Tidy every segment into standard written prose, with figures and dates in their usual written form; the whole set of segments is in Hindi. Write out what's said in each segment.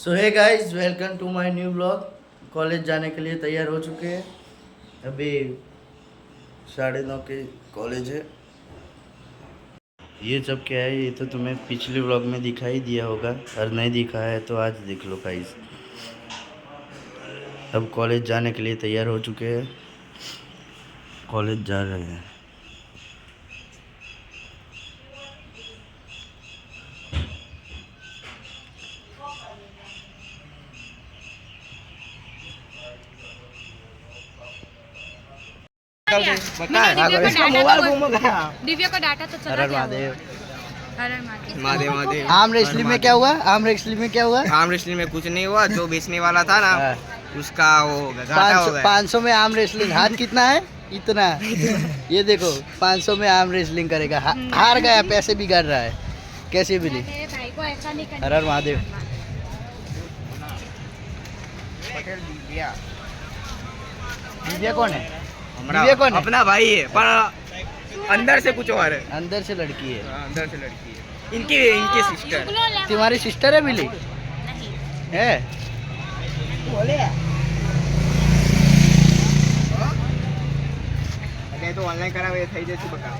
So hey guys, welcome to my new blog. College जाने के लिए तैयार हो चुके हैं। अभी 9:30 के कॉलेज है। ये सब क्या है, ये तो तुम्हें पिछले ब्लॉग में दिखाई दिया होगा, और नहीं दिखा है तो आज देख लो गाइस। अब कॉलेज जाने के लिए तैयार हो चुके हैं, कॉलेज जा रहे हैं। दिव्या का डाटा तो चला गया। महादेव। हर हर महादेव। महादेव महादेव। आम रेसलिंग में क्या हुआ? आम रेसलिंग में क्या हुआ? आम रेसलिंग में कुछ नहीं हुआ। जो बेचने वाला था ना उसका वो घाटा हो गया। 500 में आम रेसलिंग। हाथ कितना है? इतना। ये देखो 500 में आम रेसलिंग करेगा। हार गया, पैसे बिगाड़ रहा है। कैसे मिली? मेरे भाई को ऐसा नहीं करना। हर हर महादेव। दिव्या कौन है? दिव्या कौन है? अपना भाई है पर अंदर से कुछ और है। अंदर से लड़की है। अंदर से लड़की है। इनकी सिस्टर। तुम्हारी सिस्टर है मिली? नहीं। है? बोले अरे तो ऑनलाइन કરાવે થઈ જશે બકા।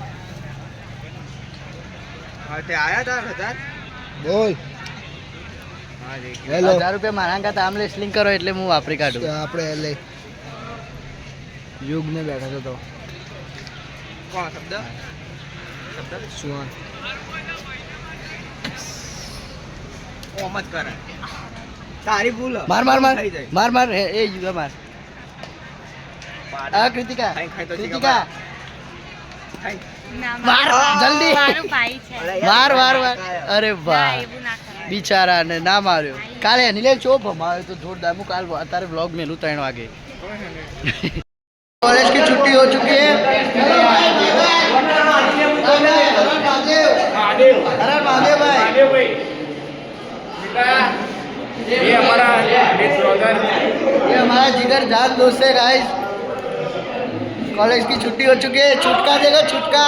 હા તે આયા था हजार। બોલ। હા દેખ। 1000 રૂપિયા મારાંગા તો આમ રેસલિંગ કરો એટલે હું વાપરી કાઢું। આપણે એટલે યુગ ને બેઠા તો કોણ શબ્દ સુવાન ઓ મત કર તારી ભૂલ। માર માર માર થઈ જાય। માર માર એ યુગા માર। આ કૃતિકા ખાઈ તો કૃતિકા ખાઈ। માર જલ્દી મારો ભાઈ છે। માર માર માર। અરે ના, વાહ, એવું ના કરાય। બિચારા ને ના માર્યો। કાલે અનિલે ચોપ માર્યો તો જોરદાર। હું કાલ અત્યારે વ્લોગ મેલું 3 વાગે। कॉलेज की छुट्टी हो चुकी है। हर महादेव भाई। ये हमारा ब्रदर। ये हमारा जिगर जान दोस्त है गाइस। कॉलेज की छुट्टी हो चुकी है। छुटका देगा छुटका।